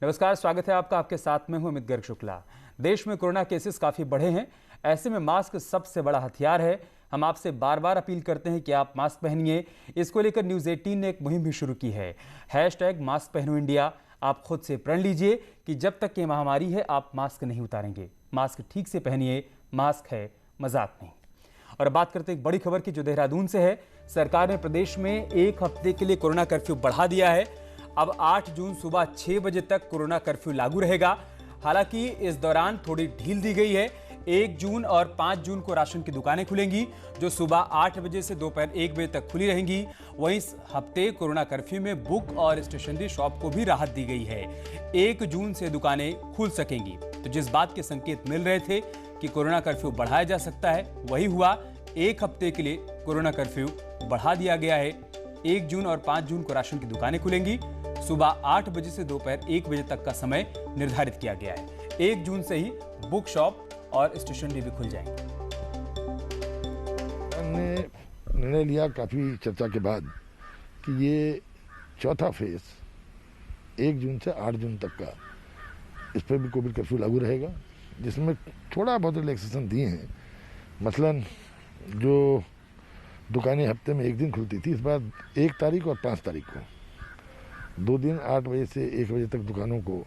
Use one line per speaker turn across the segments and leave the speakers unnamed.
नमस्कार, स्वागत है आपका। आपके साथ में हूं अमित गर्ग शुक्ला। देश में कोरोना केसेस काफी बढ़े हैं। ऐसे में मास्क सबसे बड़ा हथियार है। हम आपसे बार बार अपील करते हैं कि आप मास्क पहनिए। इसको लेकर न्यूज़ 18 ने एक मुहिम भी शुरू की है। #मास्क पहनो इंडिया। आप खुद से प्रण लीजिए कि जब तक ये महामारी है आप मास्क नहीं उतारेंगे। मास्क ठीक से पहनिए, मास्क है मजाक नहीं। और बात करते हैं एक बड़ी खबर की जो देहरादून से है। सरकार ने प्रदेश में एक हफ्ते के लिए कोरोना कर्फ्यू बढ़ा दिया है। अब 8 जून सुबह 6 बजे तक कोरोना कर्फ्यू लागू रहेगा। हालांकि इस दौरान थोड़ी ढील दी गई है। 1 जून और 5 जून को राशन की दुकानें खुलेंगी जो सुबह 8 बजे से दोपहर 1 बजे तक खुली रहेंगी। वहीं इस हफ्ते कोरोना कर्फ्यू में बुक और स्टेशनरी शॉप को भी राहत दी गई है। 1 जून से दुकानें खुल सकेंगी। तो जिस बात के संकेत मिल रहे थे कि कोरोना कर्फ्यू बढ़ाया जा सकता है, वही हुआ। एक हफ्ते के लिए कोरोना कर्फ्यू बढ़ा दिया गया है। 1 जून और 5 जून को राशन की दुकानें खुलेंगी। सुबह 8 बजे से दोपहर 1 बजे तक का समय निर्धारित किया गया है। 1 जून से ही बुक शॉप और स्टेशनरी भी खुल जाएंगे।
हमने निर्णय लिया काफ़ी चर्चा के बाद कि ये चौथा फेज 1 जून से 8 जून तक का, इस पर भी कोविड कर्फ्यू लागू रहेगा, जिसमें थोड़ा बहुत रिलैक्सेशन दिए हैं। मसलन जो दुकानें हफ्ते में 1 दिन खुलती थी, इस बार 1 तारीख और 5 तारीख को 2 दिन 8 बजे से 1 बजे तक दुकानों को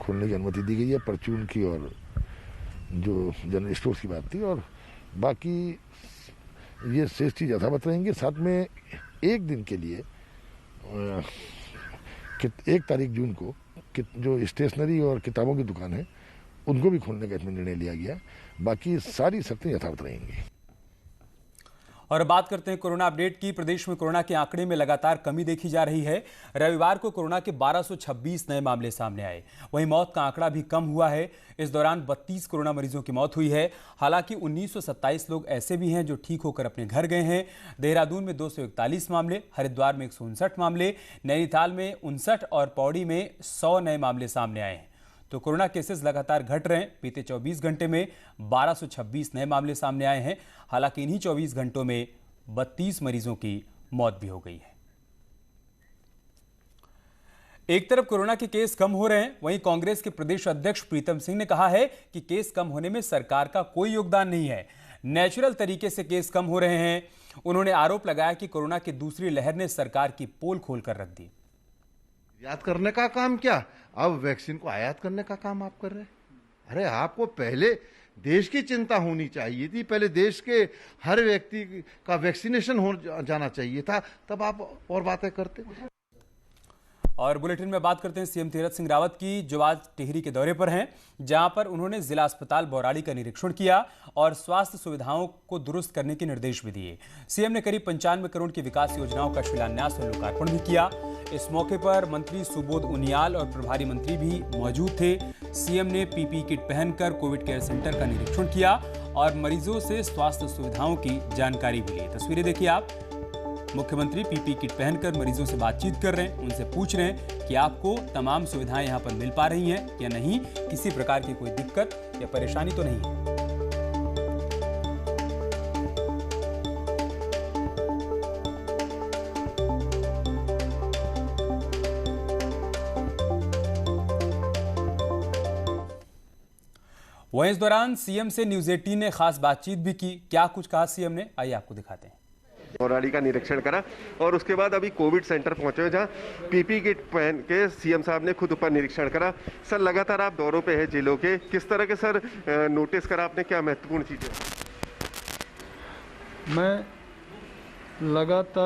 खोलने की अनुमति दी गई है। परचून की और जो जनरल स्टोर्स की बात थी, और बाकी ये शेष चीज़ यथावत रहेंगे। साथ में 1 दिन के लिए 1 तारीख जून को जो स्टेशनरी और किताबों की दुकान है उनको भी खोलने का इसमें निर्णय लिया गया। बाकी सारी शर्तें यथावत रहेंगी।
और बात करते हैं कोरोना अपडेट की। प्रदेश में कोरोना के आंकड़े में लगातार कमी देखी जा रही है। रविवार को कोरोना के 1226 नए मामले सामने आए। वहीं मौत का आंकड़ा भी कम हुआ है। इस दौरान 32 कोरोना मरीजों की मौत हुई है। हालांकि 1927 लोग ऐसे भी हैं जो ठीक होकर अपने घर गए हैं। देहरादून में 241 मामले, हरिद्वार में 159 मामले, नैनीताल में 59 और पौड़ी में 100 नए मामले सामने आए हैं। तो कोरोना केसेस लगातार घट रहे हैं। बीते 24 घंटे में 1226 नए मामले सामने आए हैं। हालांकि इन्हीं 24 घंटों में 32 मरीजों की मौत भी हो गई है। एक तरफ कोरोना के केस कम हो रहे हैं, वहीं कांग्रेस के प्रदेश अध्यक्ष प्रीतम सिंह ने कहा है कि केस कम होने में सरकार का कोई योगदान नहीं है। नेचुरल तरीके से केस कम हो रहे हैं। उन्होंने आरोप लगाया कि कोरोना की दूसरी लहर ने सरकार की पोल खोलकर रख दी।
आयात करने का काम क्या, अब वैक्सीन को आयात करने का काम आप कर रहे हैं। अरे आपको पहले देश की चिंता होनी चाहिए थी। पहले देश के हर व्यक्ति का वैक्सीनेशन हो जाना चाहिए था, तब आप और बातें करते।
और बुलेटिन में बात करते हैं सीएम तीरथ सिंह रावत की, जो आज टिहरी के दौरे पर हैं, जहां पर उन्होंने जिला अस्पताल बौराड़ी का निरीक्षण किया और स्वास्थ्य सुविधाओं को दुरुस्त करने के निर्देश भी दिए। सीएम ने करीब 95 करोड़ की विकास योजनाओं का शिलान्यास और लोकार्पण भी किया। इस मौके पर मंत्री सुबोध उनियाल और प्रभारी मंत्री भी मौजूद थे। सीएम ने पीपीई किट पहनकर कोविड केयर सेंटर का निरीक्षण किया और मरीजों से स्वास्थ्य सुविधाओं की जानकारी भी ली। तस्वीरें देखिए आप। मुख्यमंत्री पीपीई किट पहनकर मरीजों से बातचीत कर रहे हैं, उनसे पूछ रहे हैं कि आपको तमाम सुविधाएं यहां पर मिल पा रही हैं या नहीं, किसी प्रकार की कोई दिक्कत या परेशानी तो नहीं है। वहीं इस दौरान सीएम से न्यूज़ 18 ने खास बातचीत भी की। क्या कुछ कहा सीएम ने, आइए आपको दिखाते हैं।
बौराड़ी का निरीक्षण करा और उसके बाद अभी कोविड सेंटर पहुंचे जहां पीपी किट पहन के सीएम साहब ने खुद ऊपर निरीक्षण करा। सर लगातार आप दौरों पे है जिलों के, किस तरह के सर नोटिस करा आपने, क्या महत्वपूर्ण चीजें?
मैं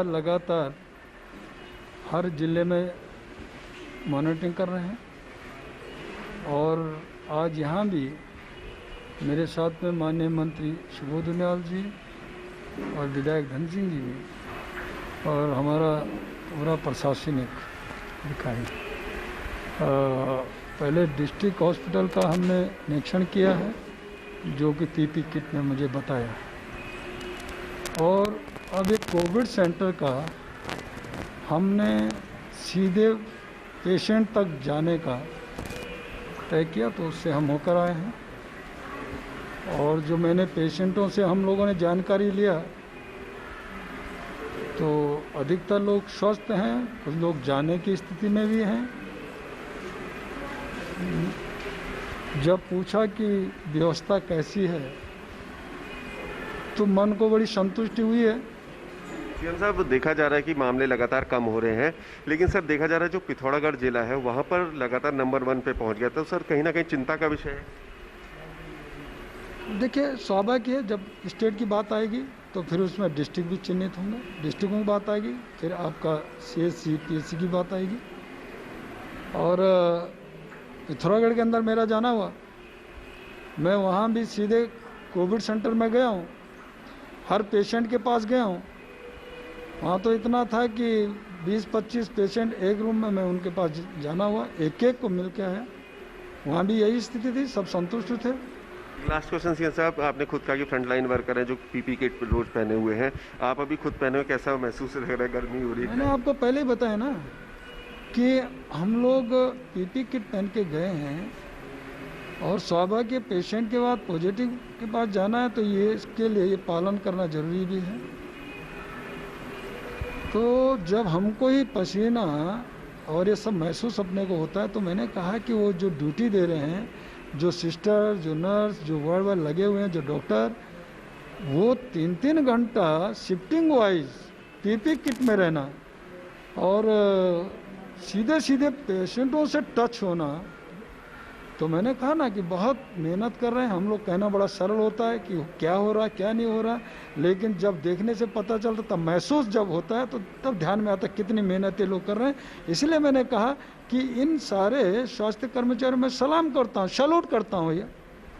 लगातार हर जिले में मॉनिटरिंग कर रहे हैं और आज यहाँ भी मेरे साथ में माननीय मंत्री सुबोध उनियाल जी और विधायक धन सिंह जी भी और हमारा पूरा प्रशासनिक अधिकारी। पहले डिस्ट्रिक्ट हॉस्पिटल का हमने निरीक्षण किया है, जो कि पीपी किट ने मुझे बताया, और अब एक कोविड सेंटर का हमने सीधे पेशेंट तक जाने का तय किया, तो उससे हम होकर आए हैं। और जो मैंने पेशेंटों से हम लोगों ने जानकारी लिया, तो अधिकतर लोग स्वस्थ हैं, कुछ लोग जाने की स्थिति में भी हैं जब पूछा कि व्यवस्था कैसी है तो मन को बड़ी संतुष्टि हुई है।
सीएम साहब, देखा जा रहा है कि मामले लगातार कम हो रहे हैं, लेकिन सर देखा जा रहा है जो पिथौरागढ़ जिला है वहां पर लगातार नंबर 1 पे पहुंच गया, तो सर कहीं ना कहीं चिंता का विषय है।
देखिए, स्वाभाविक है, जब स्टेट की बात आएगी तो फिर उसमें डिस्ट्रिक्ट भी चिन्हित होंगे, डिस्ट्रिक्टों की बात आएगी, फिर आपका CHC PHC की बात आएगी। और पिथौरागढ़ के अंदर मेरा जाना हुआ, मैं वहाँ भी सीधे कोविड सेंटर में गया हूँ, हर पेशेंट के पास गया हूँ। वहाँ तो इतना था कि 20-25 पेशेंट एक रूम में, मैं उनके पास जाना हुआ, एक एक को मिल के आया। वहाँ भी यही स्थिति थी, सब संतुष्ट थे।
लास्ट क्वेश्चन सीएम साहब, आपने खुद कहा कि फ्रंटलाइन वर्कर हैं जो PPE किट रोज पहने हुए हैं, आप अभी खुद पहने हुए, कैसा महसूस लग रहा है? गर्मी हो रही है?
मैंने आपको पहले ही बताया ना कि हम लोग PPE किट पहन के गए हैं और स्वाभाविक पेशेंट के बाद पॉजिटिव के पास जाना है तो ये इसके लिए ये पालन करना जरूरी भी है। तो जब हमको ही पसीना और ये सब महसूस अपने को होता है तो मैंने कहा कि वो जो ड्यूटी दे रहे हैं, जो सिस्टर, जो नर्स, जो वार्ड वार्ड लगे हुए हैं, जो डॉक्टर, वो 3-3 घंटा शिफ्टिंग वाइज PPE किट में रहना और सीधे सीधे पेशेंटों से टच होना, तो मैंने कहा ना कि बहुत मेहनत कर रहे हैं। हम लोग कहना बड़ा सरल होता है कि क्या हो रहा है क्या नहीं हो रहा है, लेकिन जब देखने से पता चलता, तब महसूस जब होता है तो तब ध्यान में आता है कितनी मेहनत ये लोग कर रहे हैं। इसलिए मैंने कहा कि इन सारे स्वास्थ्य कर्मचारियों में सलाम करता हूँ, सैल्यूट करता हूँ। भैया,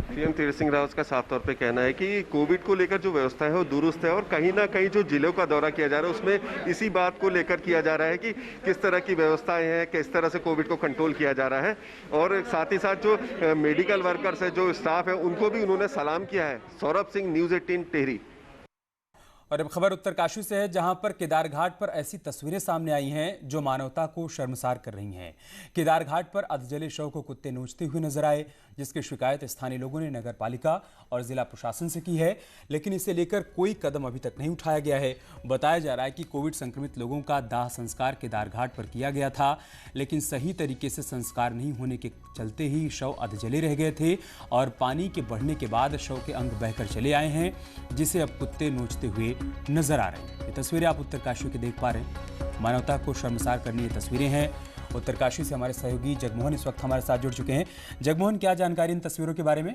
सीएम तीरथ सिंह रावत का साफ तौर पे कहना है कि कोविड को लेकर जो व्यवस्था है वो दुरुस्त है और कहीं ना कहीं जो जिलों का दौरा किया जा रहा है उसमें इसी बात को लेकर किया जा रहा है कि किस तरह की व्यवस्थाएं हैं, किस तरह से कोविड को कंट्रोल किया जा रहा है। और साथ ही साथ जो मेडिकल वर्कर्स है, जो स्टाफ है, उनको भी उन्होंने सलाम किया है। सौरभ सिंह, न्यूज़ 18 टिहरी।
और अब खबर उत्तरकाशी से है, जहां पर केदार घाट पर ऐसी तस्वीरें सामने आई हैं जो मानवता को शर्मसार कर रही हैं। केदार घाट पर अधजले शव को कुत्ते नोचते हुए नजर आए, जिसकी शिकायत स्थानीय लोगों ने नगर पालिका और जिला प्रशासन से की है, लेकिन इसे लेकर कोई कदम अभी तक नहीं उठाया गया है। बताया जा रहा है कि कोविड संक्रमित लोगों का दाह संस्कार केदार घाट पर किया गया था, लेकिन सही तरीके से संस्कार नहीं होने के चलते ही शव अधजले रह गए थे और पानी के बढ़ने के बाद शव के अंग बहकर चले आए हैं, जिसे अब कुत्ते नोचते हुए नजर आ रहे हैं। ये तस्वीरें आप उत्तरकाशी की देख पा रहे हैं। मानवता को शर्मसार करनी ये तस्वीरें हैं। उत्तरकाशी से हमारे सहयोगी जगमोहन इस वक्त हमारे साथ जुड़ चुके हैं। जगमोहन, क्या जानकारी इन तस्वीरों के बारे में?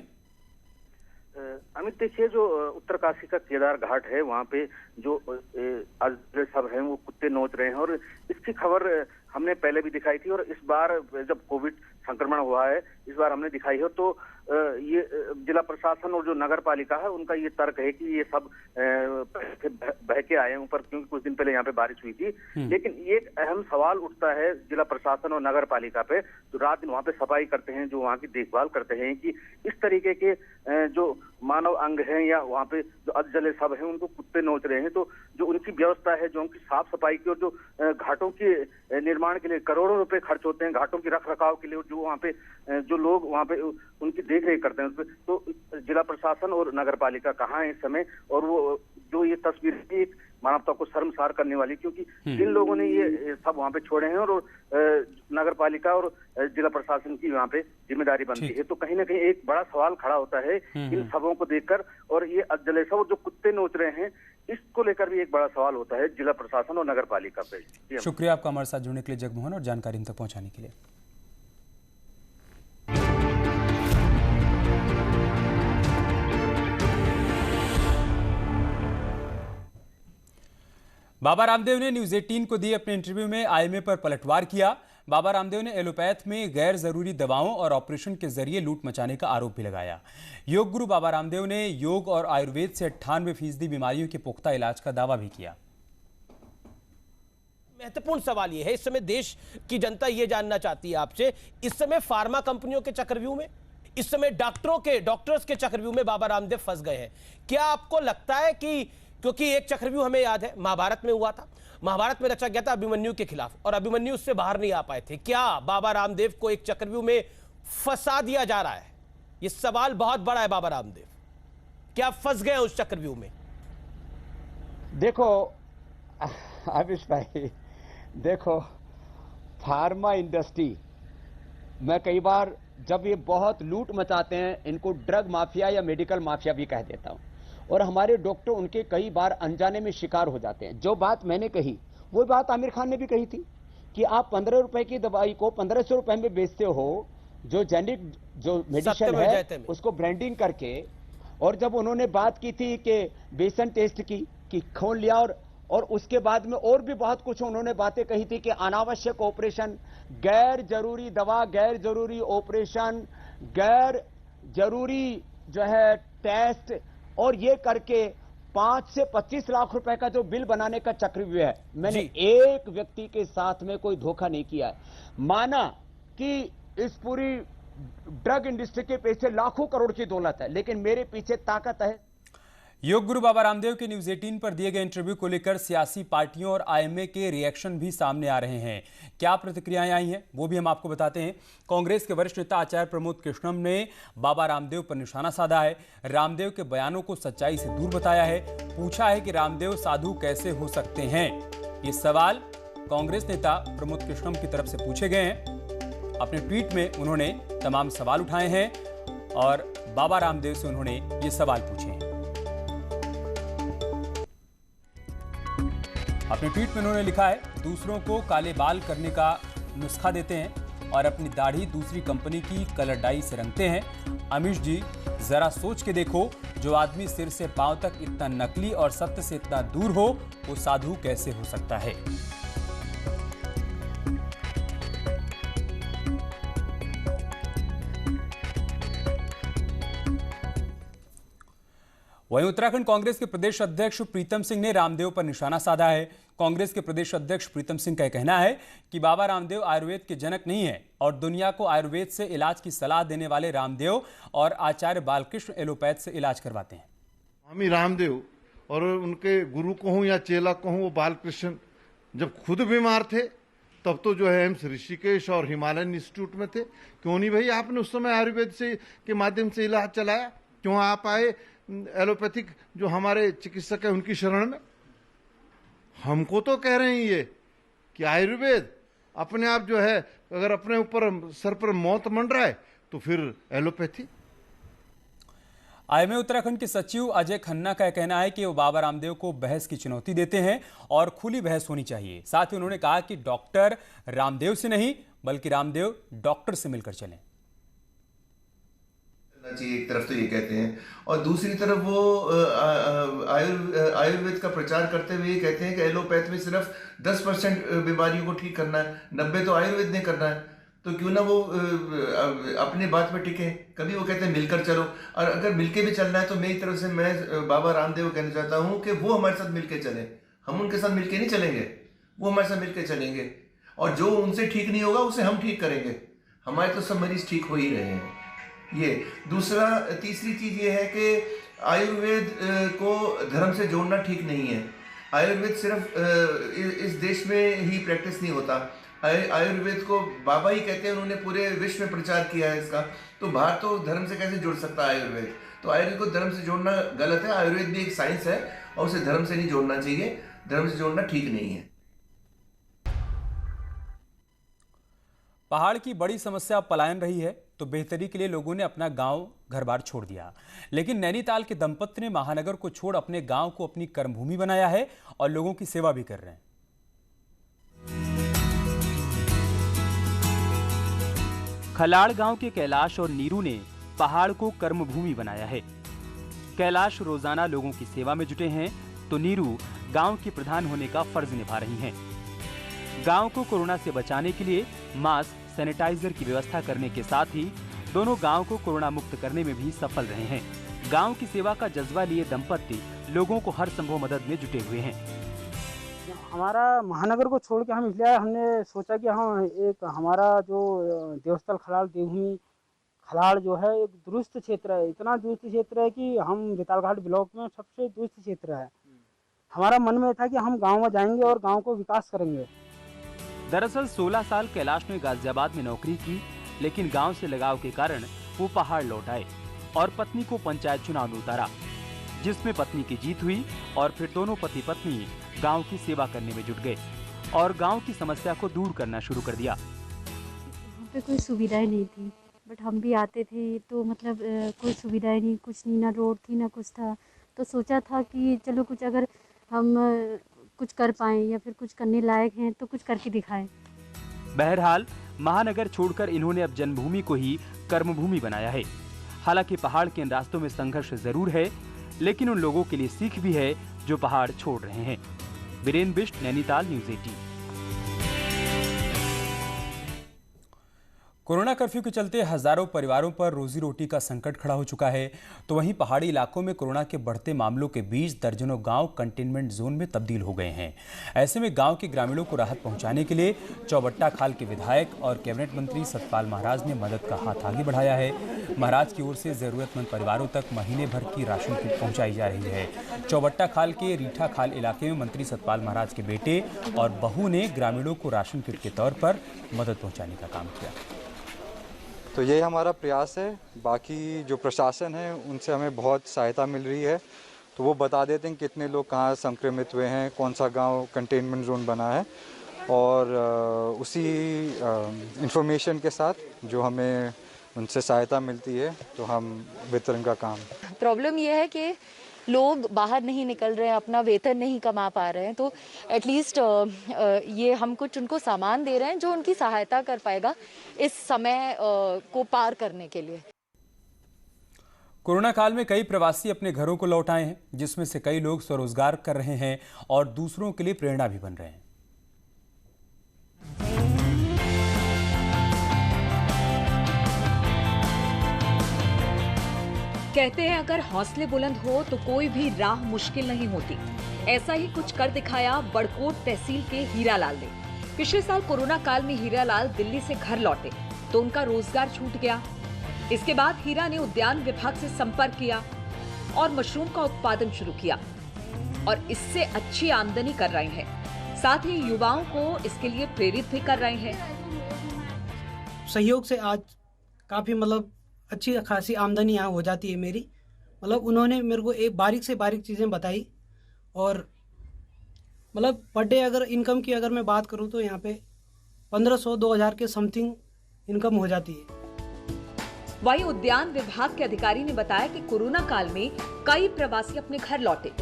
अमित, देखिए, जो उत्तरकाशी का केदार घाट है वहाँ पे जो सब हैं वो कुत्ते नोच रहे हैं और इसकी खबर हमने पहले भी दिखाई थी और इस बार जब कोविड संक्रमण हुआ है इस बार हमने दिखाई है। तो ये जिला प्रशासन और जो नगर पालिका है उनका ये तर्क है कि ये सब बह के आए हैं ऊपर, क्योंकि कुछ दिन पहले यहाँ पे बारिश हुई थी। लेकिन ये एक अहम सवाल उठता है जिला प्रशासन और नगर पालिका पे, जो रात दिन वहाँ पे सफाई करते हैं, जो वहाँ की देखभाल करते हैं, कि इस तरीके के जो मानव अंग हैं या वहाँ पे जो अधजले सब हैं उनको कुत्ते नोच रहे हैं। तो जो उनकी व्यवस्था है, जो उनकी साफ सफाई की और जो घाटों के निर्माण के लिए करोड़ों रुपए खर्च होते हैं, घाटों की रख रखाव के लिए, जो वहाँ पे जो लोग वहाँ पे उनकी देख रेख करते हैं उस पे, तो जिला प्रशासन और नगर पालिका कहाँ है इस समय? और वो जो ये तस्वीर एक मानवता को शर्मसार करने वाली, क्योंकि जिन लोगों ने ये सब वहाँ पे छोड़े हैं और नगर पालिका और जिला प्रशासन की वहाँ पे जिम्मेदारी बनती है। तो कहीं ना कहीं एक बड़ा सवाल खड़ा होता है इन सबों को देखकर, और ये अधजले सब जो कुत्ते नोच रहे हैं इसको लेकर भी एक बड़ा सवाल होता है जिला प्रशासन और नगर पालिका पे।
शुक्रिया आपका हमारे साथ जुड़ने के लिए जगमोहन और जानकारी हम तक पहुंचाने के लिए। बाबा रामदेव ने न्यूज 18 को दिए अपने इंटरव्यू में IMA पर पलटवार किया। बाबा रामदेव ने एलोपैथ में गैर जरूरी दवाओं और ऑपरेशन के जरिए लूट मचाने का आरोप भी लगाया। योग गुरु बाबा रामदेव ने योग और आयुर्वेद से 98% बीमारियों के पुख्ता इलाज का दावा भी किया।
महत्वपूर्ण सवाल यह है, इस समय देश की जनता यह जानना चाहती है आपसे, इस समय फार्मा कंपनियों के चक्रव्यूह में, इस समय डॉक्टर्स के चक्रव्यूह में बाबा रामदेव फंस गए हैं। क्या आपको लगता है कि, क्योंकि एक चक्रव्यूह हमें याद है महाभारत में हुआ था, महाभारत में रचा गया था अभिमन्यु के खिलाफ और अभिमन्यु उससे बाहर नहीं आ पाए थे, क्या बाबा रामदेव को एक चक्रव्यूह में फंसा दिया जा रहा है? यह सवाल बहुत बड़ा है। बाबा रामदेव क्या फंस गए उस चक्रव्यूह में?
देखो आविश भाई, देखो फार्मा इंडस्ट्री, मैं कई बार जब ये बहुत लूट मचाते हैं, इनको ड्रग माफिया या मेडिकल माफिया भी कह देता हूं, और हमारे डॉक्टर उनके कई बार अनजाने में शिकार हो जाते हैं। जो बात मैंने कही वो बात आमिर खान ने भी कही थी कि आप 15 रुपए की दवाई को 1500 रुपए में बेचते हो, जो जेनिक जो मेडिसिन है उसको ब्रांडिंग करके। और जब उन्होंने बात की थी कि बेसन टेस्ट की कि खोल लिया, और उसके बाद में और भी बहुत कुछ उन्होंने बातें कही थी कि अनावश्यक ऑपरेशन, गैर जरूरी दवा, गैर जरूरी ऑपरेशन, गैर जरूरी जो है टेस्ट, और ये करके 5 से 25 लाख रुपए का जो बिल बनाने का चक्रव्यूह है, मैंने एक व्यक्ति के साथ में कोई धोखा नहीं किया है। माना कि इस पूरी ड्रग इंडस्ट्री के पीछे लाखों करोड़ की दौलत है, लेकिन मेरे पीछे ताकत है।
योग गुरु बाबा रामदेव के न्यूज 18 पर दिए गए इंटरव्यू को लेकर सियासी पार्टियों और आईएमए के रिएक्शन भी सामने आ रहे हैं। क्या प्रतिक्रियाएं आई हैं वो भी हम आपको बताते हैं। कांग्रेस के वरिष्ठ नेता आचार्य प्रमोद कृष्णम ने बाबा रामदेव पर निशाना साधा है। रामदेव के बयानों को सच्चाई से दूर बताया है। पूछा है कि रामदेव साधु कैसे हो सकते हैं। ये सवाल कांग्रेस नेता प्रमोद कृष्णम की तरफ से पूछे गए हैं। अपने ट्वीट में उन्होंने तमाम सवाल उठाए हैं और बाबा रामदेव से उन्होंने ये सवाल पूछे हैं। अपने ट्वीट में उन्होंने लिखा है, दूसरों को काले बाल करने का नुस्खा देते हैं और अपनी दाढ़ी दूसरी कंपनी की कलर डाई से रंगते हैं। अमीश जी, जरा सोच के देखो, जो आदमी सिर से पांव तक इतना नकली और सत्य से इतना दूर हो, वो साधु कैसे हो सकता है। वहीं उत्तराखंड कांग्रेस के प्रदेश अध्यक्ष प्रीतम सिंह ने रामदेव पर निशाना साधा है। कांग्रेस के प्रदेश अध्यक्ष प्रीतम सिंह का कहना है कि बाबा रामदेव आयुर्वेद के जनक नहीं है और दुनिया को आयुर्वेद से इलाज की सलाह देने वाले रामदेव और आचार्य बालकृष्ण एलोपैथ से इलाज करवाते हैं।
स्वामी रामदेव और उनके गुरु कहूँ या चेला कहूँ, वो बालकृष्ण जब खुद बीमार थे तब तो जो है एम्स ऋषिकेश और हिमालयन इंस्टीट्यूट में थे। क्यों नहीं भाई आपने उस समय आयुर्वेद से के माध्यम से इलाज चलाया? क्यों आप आए एलोपैथिक जो हमारे चिकित्सक है उनकी शरण में? हमको तो कह रहे हैं ये कि आयुर्वेद अपने आप जो है, अगर अपने ऊपर सर पर मौत मंडराए तो फिर एलोपैथी।
आईएमए उत्तराखंड के सचिव अजय खन्ना का कहना है कि वो बाबा रामदेव को बहस की चुनौती देते हैं और खुली बहस होनी चाहिए। साथ ही उन्होंने कहा कि डॉक्टर रामदेव से नहीं बल्कि रामदेव डॉक्टर से मिलकर चलें।
चाहिए, एक तरफ तो ये कहते हैं और दूसरी तरफ वो आयुर्वेद का प्रचार करते हुए ये कहते हैं कि एलोपैथ में सिर्फ 10% बीमारियों को ठीक करना है, 90 तो आयुर्वेद ने करना है। तो क्यों ना वो अपनी बात पे टिके। कभी वो कहते हैं मिलकर चलो, और अगर मिलके भी चलना है तो मेरी तरफ से मैं बाबा रामदेव कहना चाहता हूँ कि वो हमारे साथ मिलके चले। हम उनके साथ मिलके नहीं चलेंगे, वो हमारे साथ मिलके चलेंगे, और जो उनसे ठीक नहीं होगा उसे हम ठीक करेंगे। हमारे तो सब मरीज ठीक हो ही रहे हैं। ये तीसरी चीज ये है कि आयुर्वेद को धर्म से जोड़ना ठीक नहीं है। आयुर्वेद सिर्फ इस देश में ही प्रैक्टिस नहीं होता। आयुर्वेद को बाबा ही कहते हैं, उन्होंने पूरे विश्व में प्रचार किया है इसका। तो बाहर तो धर्म से कैसे जुड़ सकता है आयुर्वेद? तो आयुर्वेद को धर्म से जोड़ना गलत है। आयुर्वेद भी एक साइंस है और उसे धर्म से नहीं जोड़ना चाहिए। धर्म से जोड़ना ठीक नहीं है।
पहाड़ की बड़ी समस्या पलायन रही है, तो बेहतरी के लिए लोगों ने अपना गांव घर बार छोड़ दिया। लेकिन नैनीताल के दंपत्ति ने महानगर को छोड़ अपने गांव को अपनी कर्मभूमि बनाया है और लोगों की सेवा भी कर रहे हैं। खलाड़ गांव के कैलाश और नीरू ने पहाड़ को कर्मभूमि बनाया है। कैलाश रोजाना लोगों की सेवा में जुटे हैं, तो नीरू गांव की प्रधान होने का फर्ज निभा रही हैं। गांव को कोरोना से बचाने के लिए मास्क, सैनिटाइजर की व्यवस्था करने के साथ ही दोनों गांव को कोरोना मुक्त करने में भी सफल रहे हैं। गांव की सेवा का जज्बा लिए दंपत्ति लोगों को हर संभव मदद में जुटे हुए हैं।
हमारा महानगर को छोड़ के हम इसलिए हमने सोचा कि हम एक हमारा जो देवस्थल खलाड़ देवभूमि खलाड़ जो है एक दुरुस्त क्षेत्र है। इतना दुरुस्त क्षेत्र है कि हम बेतालघाट ब्लॉक में सबसे दुरुस्त क्षेत्र है। हमारा मन में था कि हम गाँव में जाएंगे और गाँव को विकास करेंगे।
दरअसल 16 साल कैलाश ने गाजियाबाद में नौकरी की, लेकिन गांव से लगाव के कारण वो पहाड़ लौट आए और पत्नी को पंचायत चुनाव में उतारा, जिसमें पत्नी की जीत हुई और फिर दोनों पति पत्नी गांव की सेवा करने में जुट गए और गांव की समस्या को दूर करना शुरू कर दिया।
यहाँ पे कोई सुविधाएं नहीं थी, बट हम भी आते थे तो मतलब कोई सुविधाएं नहीं, कुछ नहीं, ना रोड थी ना कुछ था। तो सोचा था कि चलो कुछ अगर हम कुछ कर पाएँ या फिर कुछ करने लायक हैं तो कुछ करके दिखाएं।
बहरहाल महानगर छोड़कर इन्होंने अब जन्मभूमि को ही कर्मभूमि बनाया है। हालांकि पहाड़ के इन रास्तों में संघर्ष जरूर है, लेकिन उन लोगों के लिए सीख भी है जो पहाड़ छोड़ रहे हैं। Virendra Bisht, Nainital, news 18। Corona curfew के चलते हजारों परिवारों पर रोजी रोटी का संकट खड़ा हो चुका है, तो वहीं पहाड़ी इलाकों में कोरोना के बढ़ते मामलों के बीच दर्जनों गांव कंटेनमेंट जोन में तब्दील हो गए हैं। ऐसे में गांव के ग्रामीणों को राहत पहुंचाने के लिए चौबट्टा खाल के विधायक और कैबिनेट मंत्री सतपाल महाराज ने मदद का हाथ आगे बढ़ाया है। महाराज की ओर से जरूरतमंद परिवारों तक महीने भर की राशन किट पहुँचाई जा रही है। चौबट्टा खाल के रीठा खाल इलाके में मंत्री सतपाल महाराज के बेटे और बहू ने ग्रामीणों को राशन किट के तौर पर मदद पहुँचाने का काम किया।
तो ये हमारा प्रयास है। बाकी जो प्रशासन है उनसे हमें बहुत सहायता मिल रही है, तो वो बता देते हैं कितने लोग कहाँ संक्रमित हुए हैं, कौन सा गांव कंटेनमेंट जोन बना है, और उसी इंफॉर्मेशन के साथ जो हमें उनसे सहायता मिलती है तो हम वितरण का काम।
प्रॉब्लम ये है कि लोग बाहर नहीं निकल रहे हैं, अपना वेतन नहीं कमा पा रहे हैं, तो एटलीस्ट ये हम कुछ उनको सामान दे रहे हैं जो उनकी सहायता कर पाएगा इस समय को पार करने के लिए।
कोरोना काल में कई प्रवासी अपने घरों को लौट आए हैं, जिसमें से कई लोग स्वरोजगार कर रहे हैं और दूसरों के लिए प्रेरणा भी बन रहे हैं।
कहते हैं अगर हौसले बुलंद हो तो कोई भी राह मुश्किल नहीं होती। ऐसा ही कुछ कर दिखाया बड़कोट तहसील के हीरालाल ने। पिछले साल कोरोना काल में हीरालाल दिल्ली से घर लौटे तो उनका रोजगार छूट गया। इसके बाद हीरा ने उद्यान विभाग से संपर्क किया और मशरूम का उत्पादन शुरू किया और इससे अच्छी आमदनी कर रहे हैं। साथ ही युवाओं को इसके लिए प्रेरित भी कर रहे हैं।
सहयोग से आज काफी मतलब अच्छी खासी आमदनी यहाँ हो जाती है मेरी। मतलब उन्होंने मेरे को एक बारीक से बारीक चीज़ें बताई और मतलब पर डे अगर इनकम की अगर मैं बात करूँ तो यहाँ पे 1500-2000 के समथिंग इनकम हो जाती है।
वहीं उद्यान विभाग के अधिकारी ने बताया कि कोरोना काल में कई प्रवासी अपने घर लौटे,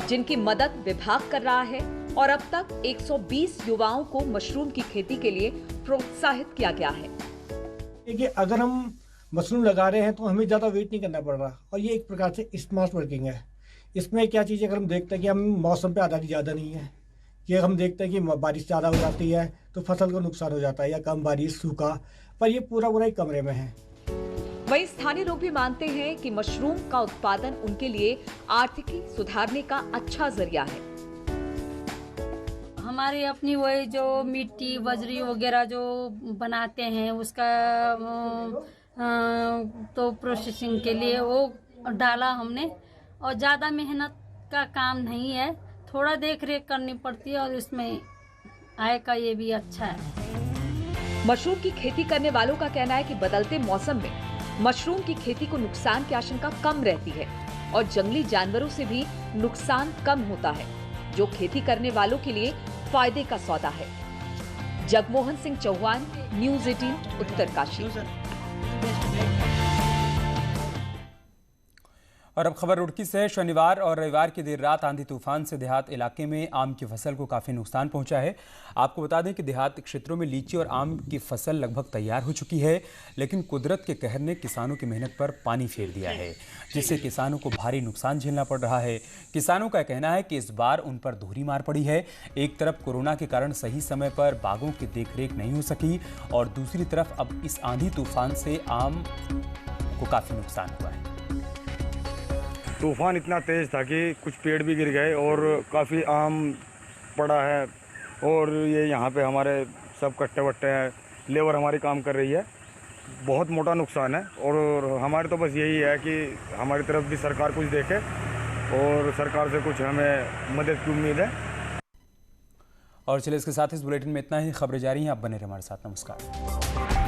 जिनकी मदद विभाग कर रहा है और अब तक 120 युवाओं को मशरूम की खेती के लिए प्रोत्साहित किया गया है।
देखिए, अगर हम मशरूम लगा रहे हैं तो हमें ज़्यादा वेट नहीं करना पड़ रहा और ये एक प्रकार से स्मार्ट वर्किंग है। इसमें क्या चीज़ है, अगर हम देखते हैं कि हम मौसम पे आधारित ज़्यादा नहीं है, ये हम देखते हैं कि बारिश ज़्यादा हो जाती है तो फसल को नुकसान हो जाता है या कम बारिश सूखा, पर ये पूरा ही कमरे में है।
वहीं स्थानीय लोग भी मानते हैं कि मशरूम का उत्पादन उनके लिए आर्थिकी सुधारने का अच्छा जरिया है।
हमारी अपनी वही जो मिट्टी बजरी वगैरह जो बनाते हैं उसका तो प्रोसेसिंग के लिए वो डाला हमने, और ज़्यादा मेहनत का काम नहीं है, थोड़ा देख रेख करनी पड़ती है और इसमें आय का ये भी अच्छा है।
मशरूम की खेती करने वालों का कहना है कि बदलते मौसम में मशरूम की खेती को नुकसान की आशंका कम रहती है और जंगली जानवरों से भी नुकसान कम होता है, जो खेती करने वालों के लिए फायदे का सौदा है। जगमोहन सिंह चौहान, न्यूज़ 18, उत्तरकाशी।
और अब खबर रुड़की से। शनिवार और रविवार की देर रात आंधी तूफान से देहात इलाके में आम की फसल को काफ़ी नुकसान पहुंचा है। आपको बता दें कि देहात क्षेत्रों में लीची और आम की फसल लगभग तैयार हो चुकी है, लेकिन कुदरत के कहर ने किसानों की मेहनत पर पानी फेर दिया है, जिससे किसानों को भारी नुकसान झेलना पड़ रहा है। किसानों का कहना है कि इस बार उन पर दोहरी मार पड़ी है। एक तरफ कोरोना के कारण सही समय पर बागों की देखरेख नहीं हो सकी और दूसरी तरफ अब इस आंधी तूफान से आम को काफ़ी नुकसान हुआ है।
तूफान इतना तेज़ था कि कुछ पेड़ भी गिर गए और काफ़ी आम पड़ा है, और ये यहाँ पे हमारे सब कट्टे वट्टे हैं, लेबर हमारी काम कर रही है। बहुत मोटा नुकसान है और हमारे तो बस यही है कि हमारी तरफ भी सरकार कुछ देखे और सरकार से कुछ हमें मदद की उम्मीद है।
और चलिए इसके साथ इस बुलेटिन में इतना ही। खबरें जारी हैं, आप बने रहिए हमारे साथ। नमस्कार।